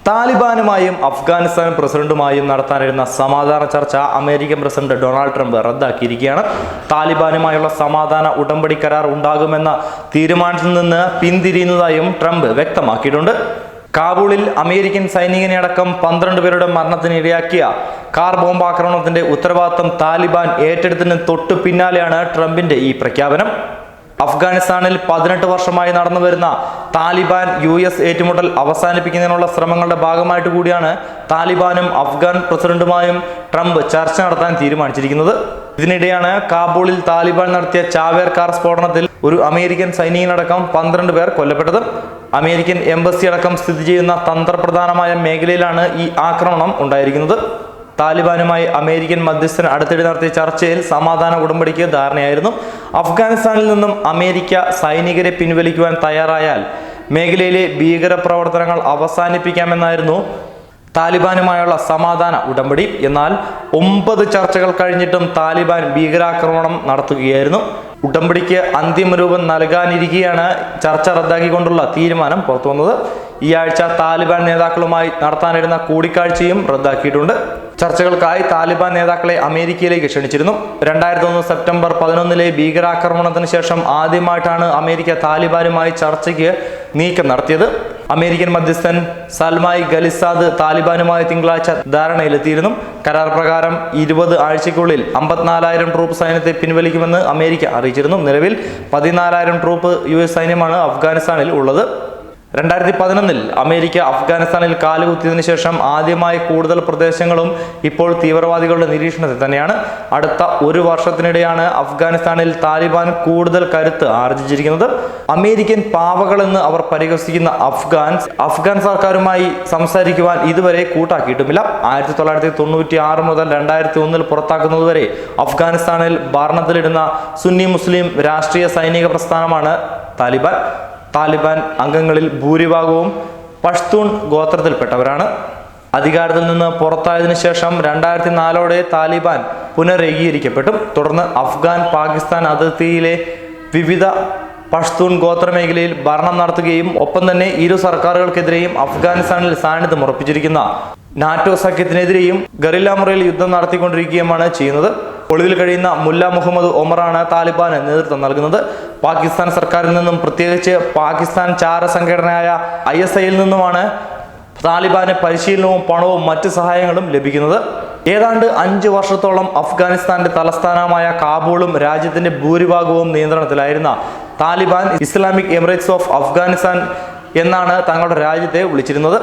താലിബാനുമായും അഫ്ഗാനിസ്ഥാൻ പ്രസിഡന്റുമായും നടത്താനിരുന്ന സമാധാന ചർച്ച അമേരിക്കൻ പ്രസിഡന്റ് ഡൊണാൾഡ് ട്രംപ് റദ്ദാക്കിയിരിക്കുകയാണ്. താലിബാനുമായുള്ള സമാധാന ഉടമ്പടി കരാർ ഉണ്ടാകുമെന്ന തീരുമാനത്തിൽ നിന്ന് പിന്തിരിയുന്നതായും ട്രംപ് വ്യക്തമാക്കിയിട്ടുണ്ട്. കാബൂളിൽ അമേരിക്കൻ സൈനികനെ അടക്കം 12 പേരുടെ മരണത്തിന് ഇടയാക്കിയ കാർ ബോംബാക്രമണത്തിന്റെ ഉത്തരവാദിത്തം താലിബാൻ ഏറ്റെടുത്തതിന് തൊട്ടു പിന്നാലെയാണ് ട്രംപിന്റെ ഈ പ്രഖ്യാപനം. അഫ്ഗാനിസ്ഥാനിൽ 18 വർഷമായി നടന്നു വരുന്ന താലിബാൻ US ഏറ്റുമുട്ടൽ അവസാനിപ്പിക്കുന്നതിനുള്ള ശ്രമങ്ങളുടെ ഭാഗമായിട്ട് കൂടിയാണ് താലിബാനും അഫ്ഗാൻ പ്രസിഡന്റുമായും ട്രംപ് ചർച്ച നടത്താൻ തീരുമാനിച്ചിരിക്കുന്നത്. ഇതിനിടെയാണ് കാബൂളിൽ താലിബാൻ നടത്തിയ ചാവേർ കാർ സ്ഫോടനത്തിൽ ഒരു അമേരിക്കൻ സൈനികനടക്കം 12 പേർ കൊല്ലപ്പെട്ടത്. അമേരിക്കൻ എംബസി അടക്കം സ്ഥിതി ചെയ്യുന്ന തന്ത്രപ്രധാനമായ മേഖലയിലാണ് ഈ ആക്രമണം ഉണ്ടായിരിക്കുന്നത്. താലിബാനുമായി അമേരിക്കൻ മധ്യസ്ഥൻ അടുത്തിടെ നടത്തിയ ചർച്ചയിൽ സമാധാന ഉടമ്പടിക്ക് ധാരണയായിരുന്നു. അഫ്ഗാനിസ്ഥാനിൽ നിന്നും അമേരിക്ക സൈനികരെ പിൻവലിക്കുവാൻ തയ്യാറായാൽ മേഖലയിലെ ഭീകരപ്രവർത്തനങ്ങൾ അവസാനിപ്പിക്കാമെന്നായിരുന്നു താലിബാനുമായുള്ള സമാധാന ഉടമ്പടി. എന്നാൽ 9 ചർച്ചകൾ കഴിഞ്ഞിട്ടും താലിബാൻ ഭീകരാക്രമണം നടത്തുകയായിരുന്നു. ഉടമ്പടിക്ക് അന്തിമ രൂപം നൽകാനിരിക്കെയാണ് ചർച്ച റദ്ദാക്കിക്കൊണ്ടുള്ള തീരുമാനം പുറത്തുവന്നത്. ഈ ആഴ്ച താലിബാൻ നേതാക്കളുമായി നടത്താനിരുന്ന കൂടിക്കാഴ്ചയും റദ്ദാക്കിയിട്ടുണ്ട്. ചർച്ചകൾക്കായി താലിബാൻ നേതാക്കളെ അമേരിക്കയിലേക്ക് ക്ഷണിച്ചിരുന്നു. 2001 സെപ്റ്റംബർ 11 ഭീകരാക്രമണത്തിന് ശേഷം ആദ്യമായിട്ടാണ് അമേരിക്ക താലിബാനുമായി ചർച്ചയ്ക്ക് നീക്കം നടത്തിയത്. അമേരിക്കൻ മധ്യസ്ഥൻ സൽമായി ഖലിസാദ് താലിബാനുമായി തിങ്കളാഴ്ച ധാരണയിലെത്തിയിരുന്നു. കരാർ പ്രകാരം 20 ആഴ്ചയ്ക്കുള്ളിൽ 54,000 ട്രൂപ്പ് സൈന്യത്തെ പിൻവലിക്കുമെന്ന് അമേരിക്ക അറിയിച്ചിരുന്നു. നിലവിൽ 14,000 ട്രൂപ്പ് US സൈന്യമാണ് അഫ്ഗാനിസ്ഥാനിൽ ഉള്ളത്. 2011 അമേരിക്ക അഫ്ഗാനിസ്ഥാനിൽ കാലുകുത്തിയതിനു ശേഷം ആദ്യമായി കൂടുതൽ പ്രദേശങ്ങളും ഇപ്പോൾ തീവ്രവാദികളുടെ നിരീക്ഷണത്തിൽ തന്നെയാണ്. അടുത്ത 1 വർഷത്തിനിടെയാണ് അഫ്ഗാനിസ്ഥാനിൽ താലിബാൻ കൂടുതൽ കരുത്ത് ആർജിച്ചിരിക്കുന്നത്. അമേരിക്കൻ പാവകളെന്ന് അവർ പരിഹസിക്കുന്ന അഫ്ഗാൻ സർക്കാരുമായി സംസാരിക്കുവാൻ ഇതുവരെ കൂട്ടാക്കിയിട്ടുമില്ല. 1996 മുതൽ 2001 പുറത്താക്കുന്നതുവരെ അഫ്ഗാനിസ്ഥാനിൽ ഭരണത്തിലിടുന്ന സുന്നി മുസ്ലിം രാഷ്ട്രീയ സൈനിക പ്രസ്ഥാനമാണ് താലിബാൻ. താലിബാൻ അംഗങ്ങളിൽ ഭൂരിഭാഗവും പഷ്തൂൺ ഗോത്രത്തിൽപ്പെട്ടവരാണ്. അധികാരത്തിൽ നിന്ന് പുറത്തായതിനു ശേഷം 2004 താലിബാൻ പുനരേകീകരിക്കപ്പെട്ടു. തുടർന്ന് അഫ്ഗാൻ പാകിസ്ഥാൻ അതിർത്തിയിലെ വിവിധ പഷ്തൂൺ ഗോത്രമേഖലയിൽ ഭരണം നടത്തുകയും ഒപ്പം തന്നെ ഇരു സർക്കാരുകൾക്കെതിരെയും അഫ്ഗാനിസ്ഥാനിൽ സാന്നിധ്യം ഉറപ്പിച്ചിരിക്കുന്ന നാറ്റോ സഖ്യത്തിനെതിരെയും ഗറില്ല മുറയിൽ യുദ്ധം നടത്തിക്കൊണ്ടിരിക്കുകയുമാണ് ചെയ്യുന്നത്. ഒളിവിൽ കഴിയുന്ന മുല്ല മുഹമ്മദ് ഒമറാണ് താലിബാന് നേതൃത്വം നൽകുന്നത്. പാകിസ്ഥാൻ സർക്കാരിൽ നിന്നും പ്രത്യേകിച്ച് പാകിസ്ഥാൻ ചാര സംഘടനയായ ISIൽ നിന്നുമാണ് താലിബാന് പരിശീലനവും പണവും മറ്റ് സഹായങ്ങളും ലഭിക്കുന്നത്. ഏതാണ്ട് 5 വർഷത്തോളം അഫ്ഗാനിസ്ഥാന്റെ തലസ്ഥാനമായ കാബൂളും രാജ്യത്തിന്റെ ഭൂരിഭാഗവും നിയന്ത്രണത്തിലായിരുന്ന Taliban Islamic emirates of Afghanistan എന്നാണ് തങ്ങളുടെ രാജ്യത്തെ വിളിച്ചിരുന്നത്.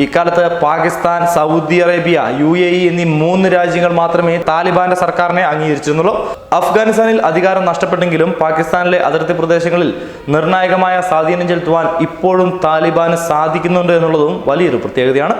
ഇക്കാലത്ത് പാകിസ്ഥാൻ, സൗദി അറേബ്യ, UAE എന്നീ 3 രാജ്യങ്ങൾ മാത്രമേ താലിബാന്റെ സർക്കാരിനെ അംഗീകരിച്ചിരുന്നുള്ളൂ. അഫ്ഗാനിസ്ഥാനിൽ അധികാരം നഷ്ടപ്പെട്ടെങ്കിലും പാകിസ്ഥാനിലെ അതിർത്തി പ്രദേശങ്ങളിൽ നിർണായകമായ സ്വാധീനം ചെലുത്തുവാൻ ഇപ്പോഴും താലിബാന് സാധിക്കുന്നുണ്ട് എന്നുള്ളതും വലിയൊരു പ്രത്യേകതയാണ്.